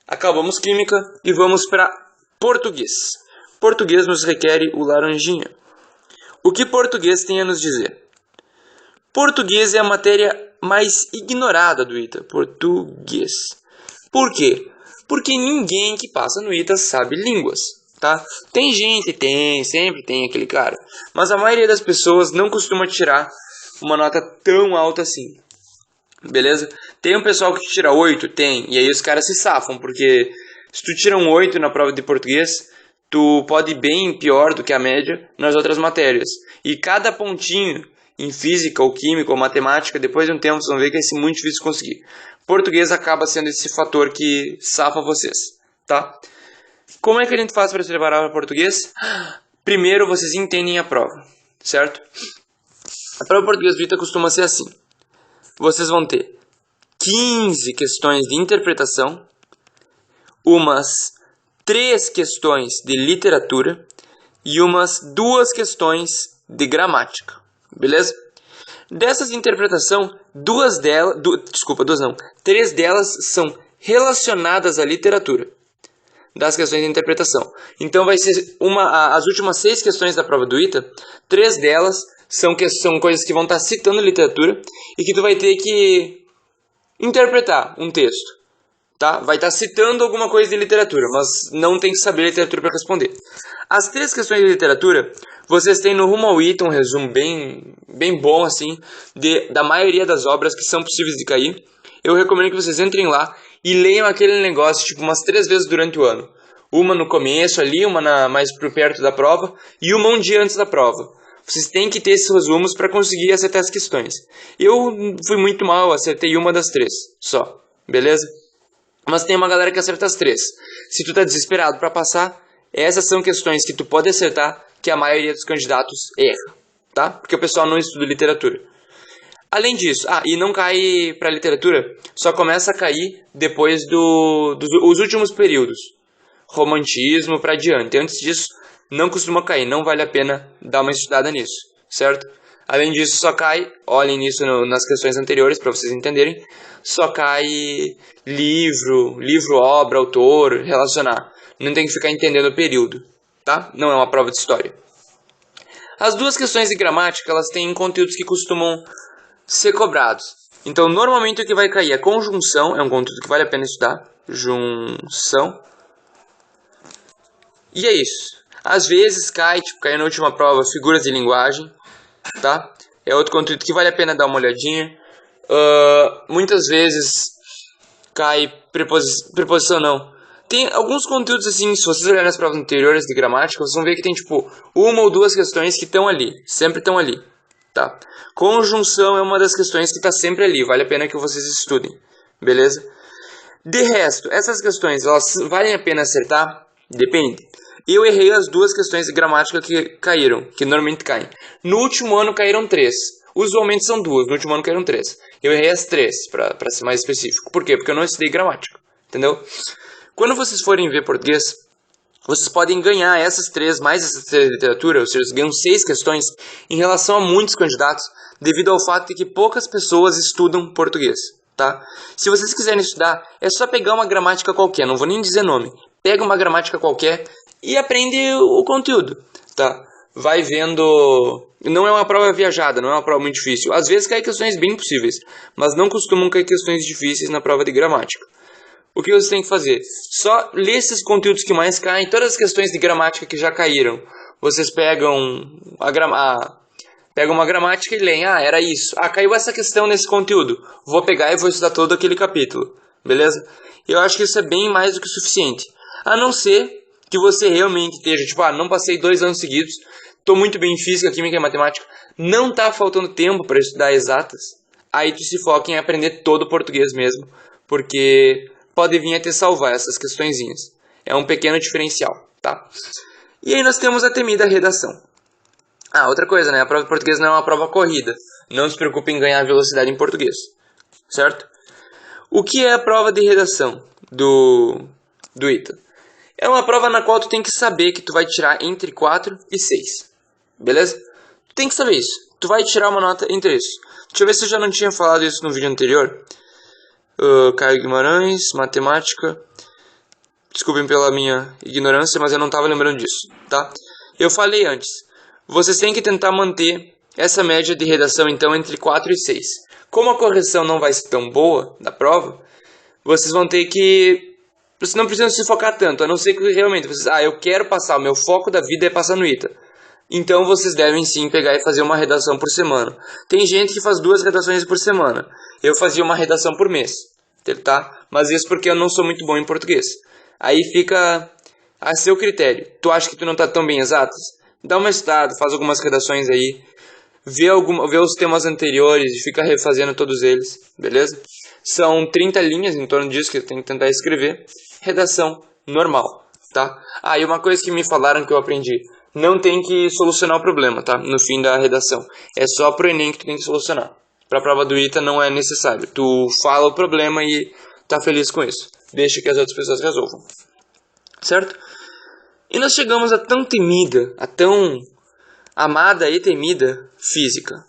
Acabamos química e vamos para português. Português nos requer o laranjinha. O que português tem a nos dizer? Português é a matéria mais ignorada do ITA. Português. Por quê? Porque ninguém que passa no ITA sabe línguas, tá? Tem gente, sempre tem aquele cara. Mas a maioria das pessoas não costuma tirar uma nota tão alta assim. Beleza? Tem um pessoal que tira 8? Tem. E aí os caras se safam, porque se tu tira um 8 na prova de português, tu pode ir bem pior do que a média nas outras matérias. E cada pontinho em física, ou química, ou matemática, depois de um tempo vocês vão ver que é muito difícil conseguir. Português acaba sendo esse fator que safa vocês, tá? Como é que a gente faz para se preparar para português? Primeiro vocês entendem a prova, certo? A prova de português do ITA costuma ser assim. Vocês vão ter 15 questões de interpretação, umas 3 questões de literatura e umas 2 questões de gramática, beleza? Dessas de interpretação, 3 delas são relacionadas à literatura, das questões de interpretação. Então vai ser as últimas 6 questões da prova do ITA, 3 delas são coisas que vão estar citando literatura e que tu vai ter que interpretar um texto, tá? Vai estar citando alguma coisa de literatura, mas não tem que saber literatura para responder. As 3 questões de literatura, vocês têm no Rumo ao ITA um resumo bem bom assim da maioria das obras que são possíveis de cair. Eu recomendo que vocês entrem lá e leiam aquele negócio tipo umas 3 vezes durante o ano. Uma no começo ali, uma mais por perto da prova e uma um dia antes da prova. Vocês têm que ter esses resumos para conseguir acertar as questões. Eu fui muito mal, acertei uma das 3 só, beleza? Mas tem uma galera que acerta as 3. Se tu tá desesperado para passar, essas são questões que tu pode acertar que a maioria dos candidatos erra, tá? Porque o pessoal não estuda literatura. Além disso, e não cai para literatura, só começa a cair depois dos últimos períodos. Romantismo para adiante. Antes disso, não costuma cair, não vale a pena dar uma estudada nisso, certo? Além disso, só cai, olhem nisso nas questões anteriores para vocês entenderem, só cai livro, obra, autor, relacionar. Não tem que ficar entendendo o período, tá? Não é uma prova de história. As 2 questões de gramática, elas têm conteúdos que costumam ser cobrados. Então, normalmente o que vai cair é conjunção, é um conteúdo que vale a pena estudar. Junção. E é isso. Às vezes cai na última prova, figuras de linguagem, tá? É outro conteúdo que vale a pena dar uma olhadinha. Muitas vezes cai preposição não. Tem alguns conteúdos assim, se vocês olharem nas provas anteriores de gramática, vocês vão ver que tem tipo 1 ou 2 questões que estão ali, sempre estão ali, tá? Conjunção é uma das questões que está sempre ali, vale a pena que vocês estudem, beleza? De resto, essas questões, elas valem a pena acertar? Depende. Eu errei as 2 questões de gramática que caíram, que normalmente caem. No último ano caíram 3. Usualmente são 2, no último ano caíram 3. Eu errei as 3, para ser mais específico. Por quê? Porque eu não estudei gramática, entendeu? Quando vocês forem ver português, vocês podem ganhar essas 3, mais essas 3 de literatura, ou seja, vocês ganham 6 questões em relação a muitos candidatos, devido ao fato de que poucas pessoas estudam português, tá? Se vocês quiserem estudar, é só pegar uma gramática qualquer, não vou nem dizer nome. Pega uma gramática qualquer e aprende o conteúdo, tá? Vai vendo. Não é uma prova viajada, não é uma prova muito difícil. Às vezes cai questões bem possíveis, mas não costumam cair questões difíceis na prova de gramática. O que vocês têm que fazer? Só ler esses conteúdos que mais caem, todas as questões de gramática que já caíram. Vocês pegam pegam uma gramática e leem. Era isso. Caiu essa questão nesse conteúdo. Vou pegar e vou estudar todo aquele capítulo. Beleza? Eu acho que isso é bem mais do que suficiente. A não ser que você realmente esteja, não passei 2 anos seguidos, estou muito bem em física, química e matemática, não está faltando tempo para estudar exatas, aí tu se foca em aprender todo o português mesmo, porque pode vir a te salvar essas questõezinhas. É um pequeno diferencial, tá? E aí nós temos a temida redação. Outra coisa, né? A prova de português não é uma prova corrida. Não se preocupe em ganhar velocidade em português, certo? O que é a prova de redação do ITA? É uma prova na qual tu tem que saber que tu vai tirar entre 4 e 6. Beleza? Tu tem que saber isso. Tu vai tirar uma nota entre isso. Deixa eu ver se eu já não tinha falado isso no vídeo anterior. Caio Guimarães, matemática. Desculpem pela minha ignorância, mas eu não estava lembrando disso, tá? Eu falei antes, vocês têm que tentar manter essa média de redação, então, entre 4 e 6. Como a correção não vai ser tão boa da prova, vocês vão ter que... Vocês não precisam se focar tanto, a não ser que realmente vocês... eu quero passar, o meu foco da vida é passar no ITA. Então vocês devem sim pegar e fazer uma redação por semana. Tem gente que faz 2 redações por semana. Eu fazia uma redação por mês, tá? Mas isso porque eu não sou muito bom em português. Aí fica a seu critério. Tu acha que tu não tá tão bem exatos? Dá uma estudada, faz algumas redações aí. Vê os temas anteriores e fica refazendo todos eles, beleza? São 30 linhas em torno disso que eu tenho que tentar escrever. Redação normal, tá? E uma coisa que me falaram que eu aprendi. Não tem que solucionar o problema, tá? No fim da redação. É só pro Enem que tu tem que solucionar. Pra prova do ITA não é necessário. Tu fala o problema e tá feliz com isso. Deixa que as outras pessoas resolvam. Certo? E nós chegamos a tão temida, a tão amada e temida física.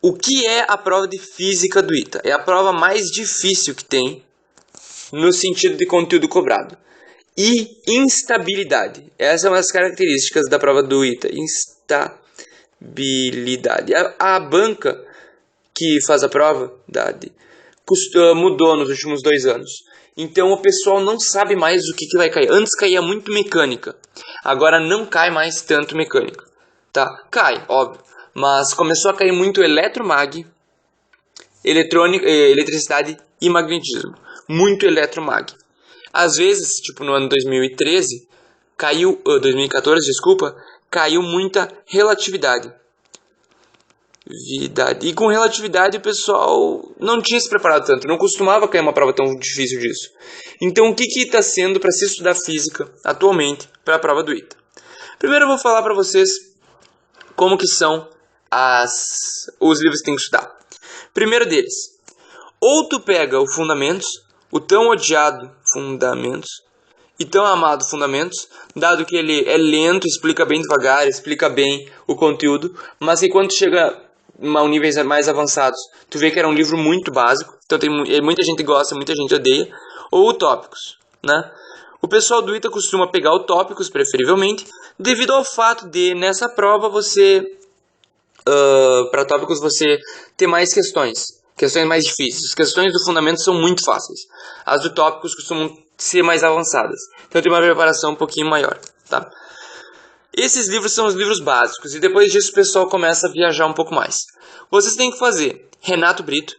O que é a prova de física do ITA? É a prova mais difícil que tem no sentido de conteúdo cobrado. E instabilidade. Essa é uma das características da prova do ITA. Instabilidade. A banca que faz a prova mudou nos últimos 2 anos. Então o pessoal não sabe mais o que vai cair. Antes caía muito mecânica. Agora não cai mais tanto mecânica. Tá? Cai, óbvio. Mas começou a cair muito eletromag, eletricidade e magnetismo. Muito eletromag. Às vezes, tipo no ano 2013, 2014, desculpa, caiu muita relatividade. E com relatividade o pessoal não tinha se preparado tanto, não costumava cair uma prova tão difícil disso. Então o que está sendo para se estudar física atualmente para a prova do ITA? Primeiro eu vou falar para vocês como que são os livros que tem que estudar. Primeiro deles, ou tu pega o Fundamentos, o tão odiado Fundamentos e tão amado Fundamentos, dado que ele é lento, explica bem devagar, explica bem o conteúdo, mas que quando chega a níveis mais avançados, tu vê que era um livro muito básico, então muita gente gosta, muita gente odeia, ou o Tópicos, né? O pessoal do ITA costuma pegar o Tópicos, preferivelmente, devido ao fato de, nessa prova, para Tópicos, você ter mais questões mais difíceis. As questões do fundamento são muito fáceis. As do Tópicos costumam ser mais avançadas. Então tem uma preparação um pouquinho maior, tá? Esses livros são os livros básicos, e depois disso o pessoal começa a viajar um pouco mais. Vocês têm que fazer Renato Brito,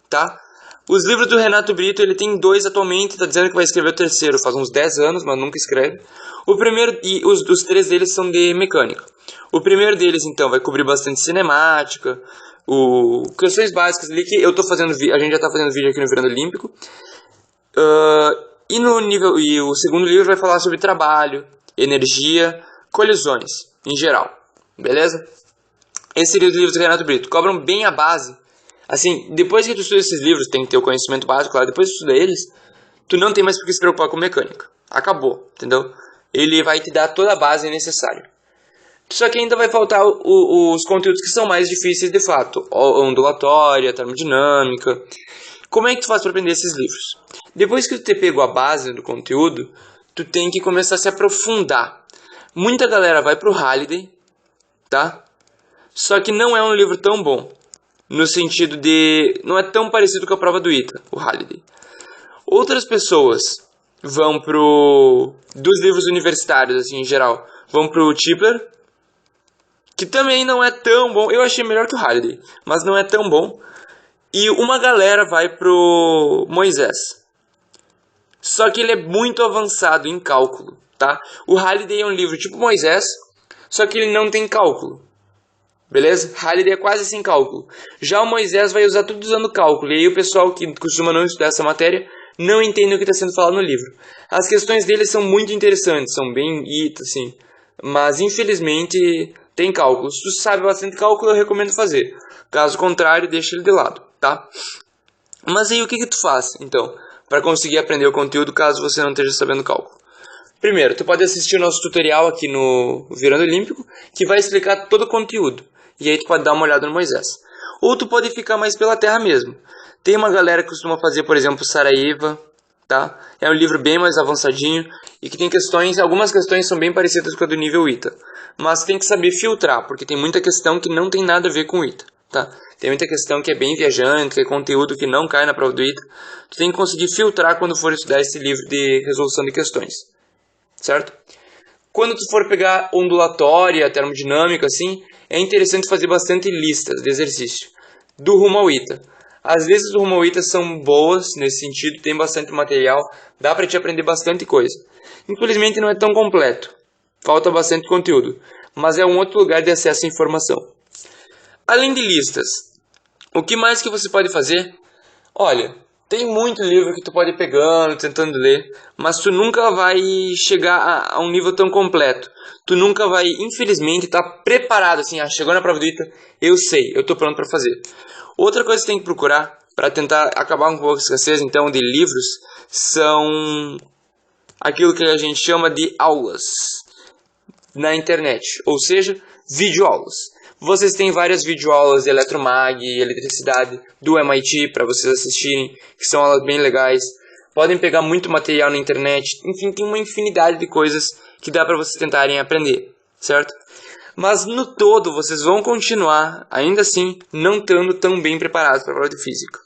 tá? Os livros do Renato Brito, ele tem 2 atualmente, tá dizendo que vai escrever o terceiro faz uns 10 anos, mas nunca escreve. O primeiro, e os 3 deles são de mecânica. O primeiro deles, então, vai cobrir bastante cinemática, questões básicas ali que eu tô fazendo, a gente já tá fazendo vídeo aqui no Virando Olímpico. E o segundo livro vai falar sobre trabalho, energia, colisões, em geral. Beleza? Esses livros do Renato Brito cobram bem a base. Assim, depois que tu estuda esses livros, tem que ter o conhecimento básico, claro, depois que tu estuda eles, tu não tem mais por que se preocupar com mecânica. Acabou, entendeu? Ele vai te dar toda a base necessária. Só que ainda vai faltar os conteúdos que são mais difíceis de fato. Ondulatória, termodinâmica. Como é que tu faz para aprender esses livros? Depois que tu ter pego a base do conteúdo, tu tem que começar a se aprofundar. Muita galera vai pro Halliday, tá? Só que não é um livro tão bom. No sentido de... não é tão parecido com a prova do ITA, o Halliday. Outras pessoas vão dos livros universitários, assim, em geral, vão pro Tipler, que também não é tão bom. Eu achei melhor que o Halliday, mas não é tão bom. E uma galera vai pro Moisés. Só que ele é muito avançado em cálculo, tá? O Halliday é um livro tipo Moisés, só que ele não tem cálculo. Beleza? Halliday é quase sem cálculo. Já o Moisés vai usar tudo usando cálculo. E aí o pessoal que costuma não estudar essa matéria não entende o que está sendo falado no livro. As questões dele são muito interessantes, são bem ITA, assim. Mas infelizmente tem cálculo. Se tu sabe bastante cálculo, eu recomendo fazer. Caso contrário, deixa ele de lado, tá? Mas aí o que tu faz, então, para conseguir aprender o conteúdo caso você não esteja sabendo cálculo? Primeiro, tu pode assistir o nosso tutorial aqui no Virando Olímpico, que vai explicar todo o conteúdo. E aí tu pode dar uma olhada no Moisés. Ou tu pode ficar mais pela terra mesmo. Tem uma galera que costuma fazer, por exemplo, Saraiva, tá? É um livro bem mais avançadinho e que tem questões, algumas questões são bem parecidas com a do nível ITA, mas tem que saber filtrar, porque tem muita questão que não tem nada a ver com o ITA, tá? Tem muita questão que é bem viajante, que é conteúdo que não cai na prova do ITA. Tu tem que conseguir filtrar quando for estudar esse livro de resolução de questões, certo? Quando tu for pegar ondulatória, termodinâmica, assim, é interessante fazer bastante listas de exercício do rumo ao ITA. As listas do rumo ao ITA são boas nesse sentido, tem bastante material, dá para te aprender bastante coisa. Infelizmente não é tão completo, falta bastante conteúdo, mas é um outro lugar de acesso à informação. Além de listas, o que mais que você pode fazer? Olha, tem muito livro que tu pode ir pegando, tentando ler, mas tu nunca vai chegar a um nível tão completo. Tu nunca vai, infelizmente, estar preparado assim, chegou na prova do ITA, eu sei, eu estou pronto para fazer. Outra coisa que você tem que procurar para tentar acabar um pouco a escassez, então, de livros, são aquilo que a gente chama de aulas na internet, ou seja, videoaulas. Vocês têm várias videoaulas de eletromag, eletricidade do MIT para vocês assistirem, que são aulas bem legais. Podem pegar muito material na internet, enfim, tem uma infinidade de coisas que dá para vocês tentarem aprender, certo? Mas no todo vocês vão continuar, ainda assim, não estando tão bem preparados para a prova de física.